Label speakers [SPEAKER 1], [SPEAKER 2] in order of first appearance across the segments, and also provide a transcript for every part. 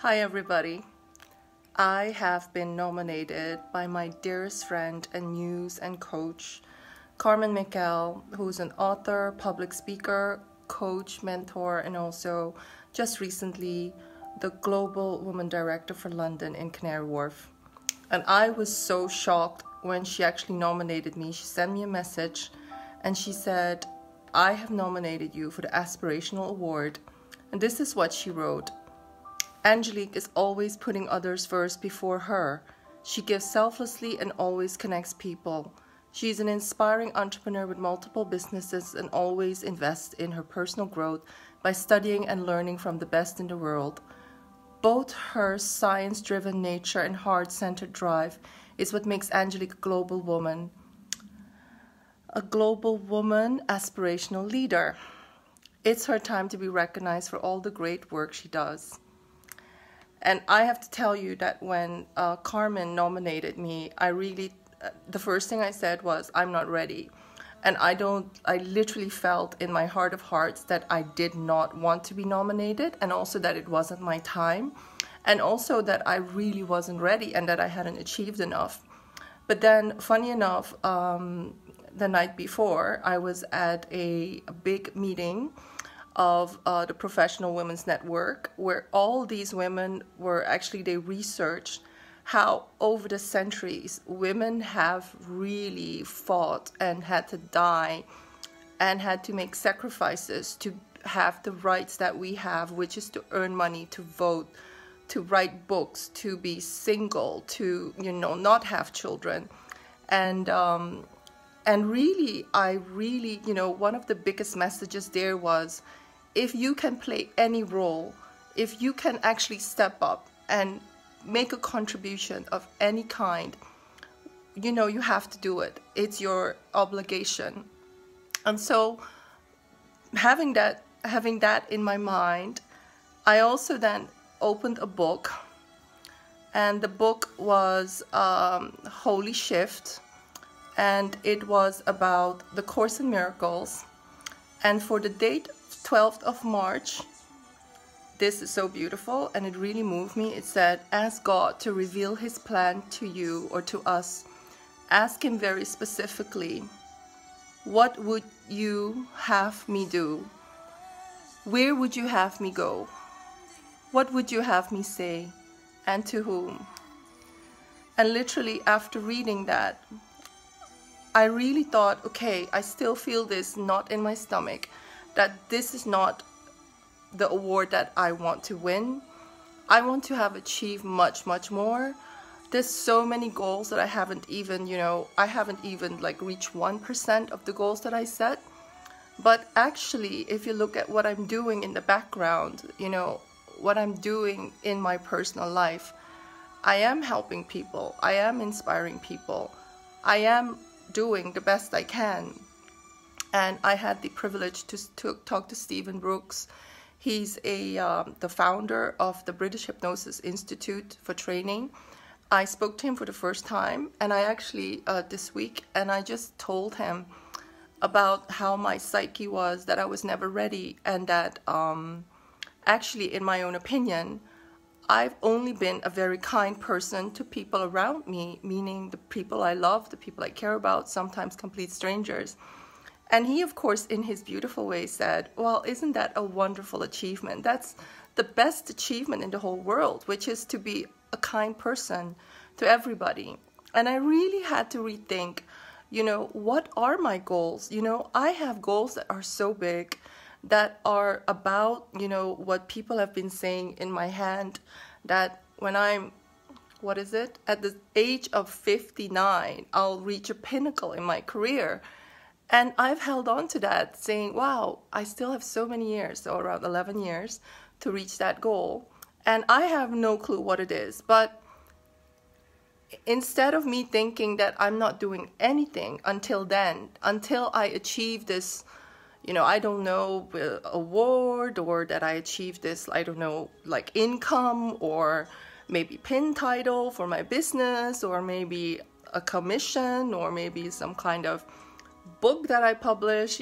[SPEAKER 1] Hi everybody. I have been nominated by my dearest friend and muse and coach, Carmen Miquel, who's an author, public speaker, coach, mentor, and also just recently the Global Woman Director for London in Canary Wharf. And I was so shocked when she actually nominated me. She sent me a message and she said, "I have nominated you for the Aspirational Award." And this is what she wrote. "Angelique is always putting others first before her. She gives selflessly and always connects people. She is an inspiring entrepreneur with multiple businesses and always invests in her personal growth by studying and learning from the best in the world. Both her science-driven nature and heart-centered drive is what makes Angelique a global woman aspirational leader. It's her time to be recognized for all the great work she does." And I have to tell you that when Carmen nominated me, the first thing I said was, "I'm not ready." And I literally felt in my heart of hearts that I did not want to be nominated, and also that it wasn't my time, and also that I really wasn't ready and that I hadn't achieved enough. But then, funny enough, the night before, I was at a big meeting of the Professional Women's Network, where all these women they researched how over the centuries women have really fought and had to die and had to make sacrifices to have the rights that we have, which is to earn money, to vote, to write books, to be single, to not have children. And really, one of the biggest messages there was, if you can play any role, if you can actually step up and make a contribution of any kind, you have to do it. It's your obligation. And so having that in my mind, I also then opened a book, and the book was Holy Shift, and it was about the Course in Miracles. And for the date 12th of March, this is so beautiful and it really moved me. It said, "Ask God to reveal His plan to you or to us. Ask Him very specifically, what would you have me do? Where would you have me go? What would you have me say? And to whom?" And literally after reading that, I really thought, okay, I still feel this knot in my stomach, that this is not the award that I want to win. I want to have achieved much, much more. There's so many goals that I haven't even reached 1% of the goals that I set. But actually, if you look at what I'm doing in the background, what I'm doing in my personal life, I am helping people. I am inspiring people. I am doing the best I can. And I had the privilege to talk to Stephen Brooks. He's the founder of the British Hypnosis Institute for Training. I spoke to him for the first time, and I actually this week, and I just told him about how my psyche was, that I was never ready, and that actually, in my own opinion, I've only been a very kind person to people around me, meaning the people I love, the people I care about, sometimes complete strangers. And he, of course, in his beautiful way said, "Well, isn't that a wonderful achievement? That's the best achievement in the whole world, which is to be a kind person to everybody." And I really had to rethink, what are my goals? I have goals that are so big, that are about, what people have been saying in my hand, that when I'm, at the age of 59, I'll reach a pinnacle in my career. And I've held on to that, saying, wow, I still have so many years, so around 11 years, to reach that goal. And I have no clue what it is. But instead of me thinking that I'm not doing anything until then, until I achieve this, award, or that I achieve this, like income, or maybe pin title for my business, or maybe a commission, or maybe some kind of book that I publish,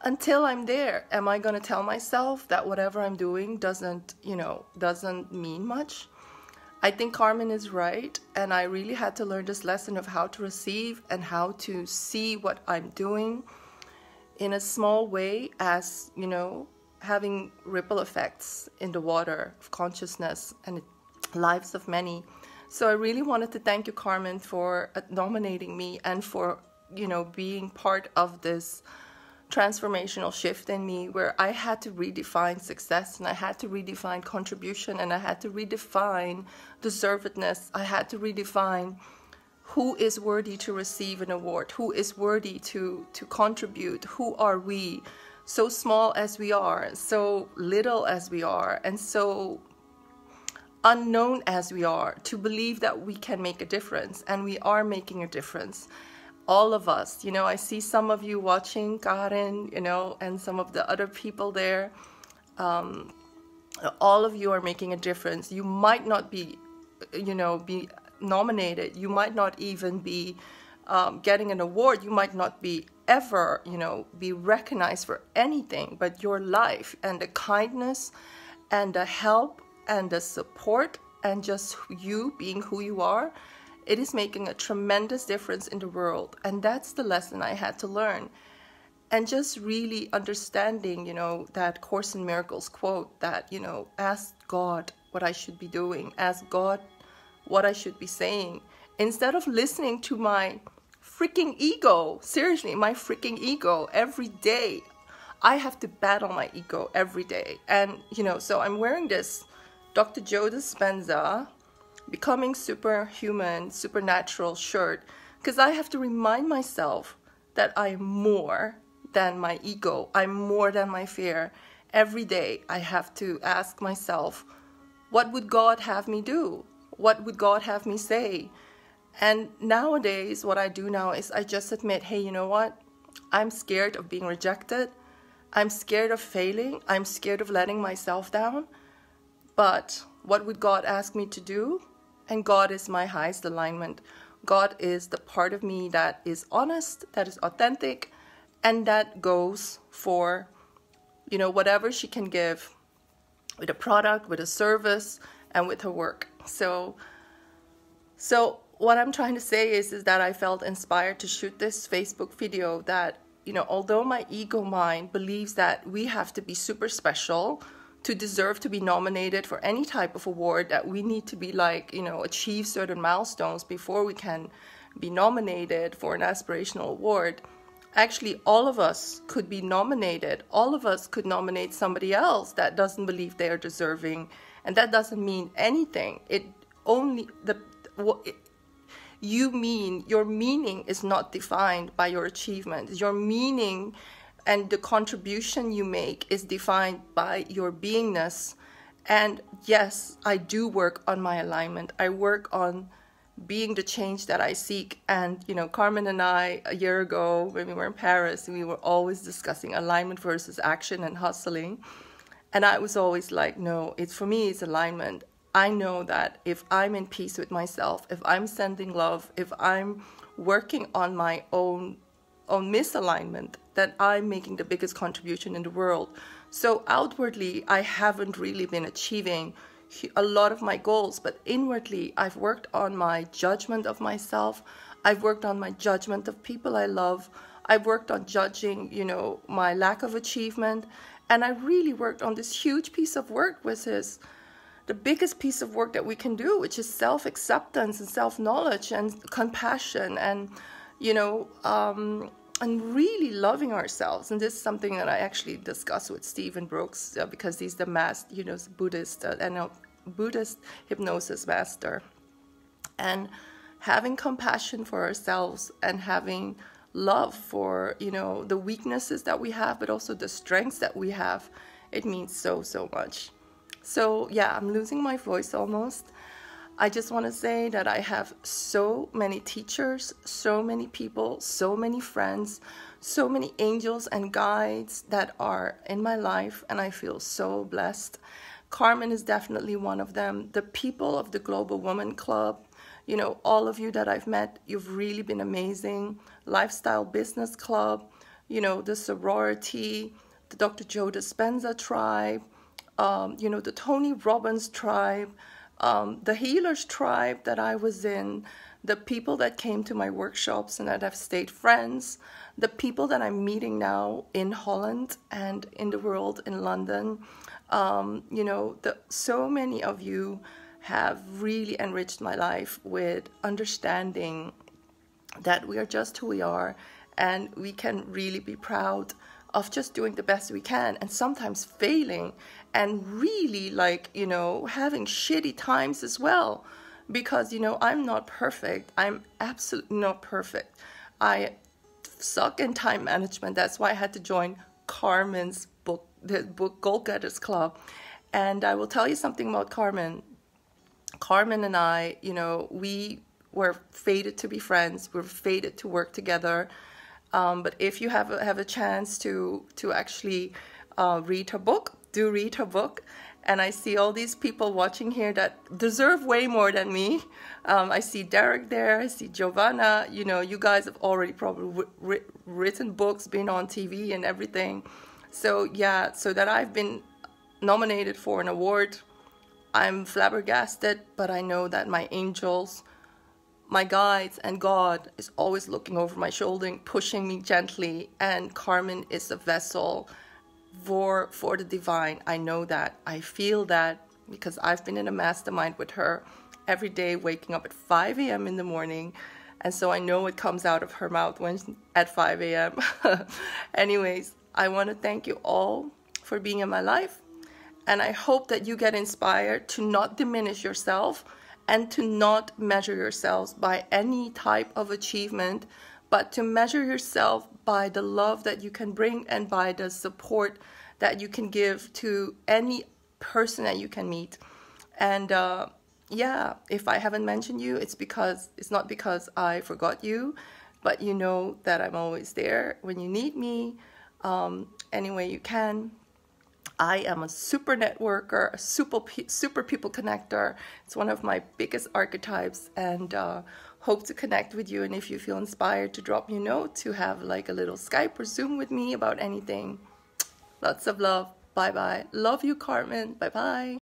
[SPEAKER 1] until I'm there, am I going to tell myself that whatever I'm doing doesn't mean much? I think Carmen is right, and I really had to learn this lesson of how to receive and how to see what I'm doing in a small way as, having ripple effects in the water of consciousness and lives of many. So I really wanted to thank you, Carmen, for nominating me and for, being part of this transformational shift in me, where I had to redefine success, and I had to redefine contribution, and I had to redefine deservedness. I had to redefine who is worthy to receive an award, who is worthy to contribute, who are we, so small as we are, so little as we are, and so unknown as we are, to believe that we can make a difference, and we are making a difference. All of us, I see some of you watching, Karen, and some of the other people there. All of you are making a difference. You might not be, be nominated. You might not even be getting an award. You might not be ever, be recognized for anything, but your life and the kindness and the help and the support and just you being who you are, it is making a tremendous difference in the world. And that's the lesson I had to learn. And just really understanding, that Course in Miracles quote that, ask God what I should be doing, ask God what I should be saying, instead of listening to my freaking ego. Seriously, my freaking ego. Every day I have to battle my ego every day. And, so I'm wearing this Dr. Joe Dispenza Becoming Superhuman, Supernatural shirt, because I have to remind myself that I'm more than my ego. I'm more than my fear. Every day I have to ask myself, what would God have me do? What would God have me say? And nowadays, what I do now is I just admit, hey, you know what? I'm scared of being rejected. I'm scared of failing. I'm scared of letting myself down. But what would God ask me to do? And God is my highest alignment. God is the part of me that is honest, that is authentic, and that goes for, whatever she can give with a product, with a service, and with her work. So what I'm trying to say is that I felt inspired to shoot this Facebook video that, although my ego mind believes that we have to be super special to deserve to be nominated for any type of award, that we need to be achieve certain milestones before we can be nominated for an aspirational award. Actually, all of us could be nominated. All of us could nominate somebody else that doesn't believe they are deserving. And that doesn't mean anything. Your meaning is not defined by your achievements. Your meaning and the contribution you make is defined by your beingness. And yes, I do work on my alignment. I work on being the change that I seek. And, Carmen and I, a year ago, when we were in Paris, we were always discussing alignment versus action and hustling. And I was always like, no, for me, it's alignment. I know that if I'm in peace with myself, if I'm sending love, if I'm working on my own misalignment, that I'm making the biggest contribution in the world. So outwardly, I haven't really been achieving a lot of my goals, but inwardly, I've worked on my judgment of myself. I've worked on my judgment of people I love. I've worked on judging, my lack of achievement. And I really worked on this huge piece of work, which is the biggest piece of work that we can do, which is self-acceptance and self-knowledge and compassion and, and really loving ourselves. And this is something that I actually discuss with Stephen Brooks because he's the Buddhist hypnosis master. And having compassion for ourselves and having love for, the weaknesses that we have, but also the strengths that we have, it means so, so much. So yeah, I'm losing my voice almost. I just want to say that I have so many teachers, so many people, so many friends, so many angels and guides that are in my life, and I feel so blessed. Carmen is definitely one of them. The people of the Global Woman Club, all of you that I've met, you've really been amazing. Lifestyle Business Club, you know, the sorority, the Dr. Joe Dispenza tribe, you know, the Tony Robbins tribe, the healers tribe that I was in, the people that came to my workshops and that have stayed friends, the people that I'm meeting now in Holland and in the world in London. You know, so many of you have really enriched my life with understanding that we are just who we are, and we can really be proud of just doing the best we can, and sometimes failing, and really, like, you know, having shitty times as well, because, you know, I'm not perfect. I'm absolutely not perfect. I suck in time management. That's why I had to join Carmen's book, the book Goal Getters Club. And I will tell you something about Carmen. Carmen and I, you know, we were fated to be friends. We're fated to work together. But if you have a chance to actually read her book, do read her book. And I see all these people watching here that deserve way more than me. I see Derek there. I see Giovanna. You know, you guys have already probably written books, been on TV and everything. So yeah, so that I've been nominated for an award, I'm flabbergasted, but I know that my angels, my guides, and God is always looking over my shoulder, pushing me gently, and Carmen is a vessel for the divine. I know that. I feel that because I've been in a mastermind with her every day, waking up at 5 a.m. in the morning, and so I know it comes out of her mouth when at 5 a.m. Anyways, I want to thank you all for being in my life, and I hope that you get inspired to not diminish yourself and to not measure yourselves by any type of achievement, but to measure yourself by the love that you can bring and by the support that you can give to any person that you can meet. And yeah, if I haven't mentioned you, it's not because I forgot you, but you know that I'm always there when you need me, any way you can. I am a super networker, a super people connector. It's one of my biggest archetypes, and hope to connect with you. And if you feel inspired, to drop me a note, to have like a little Skype or Zoom with me about anything. Lots of love. Bye-bye. Love you, Carmen. Bye-bye.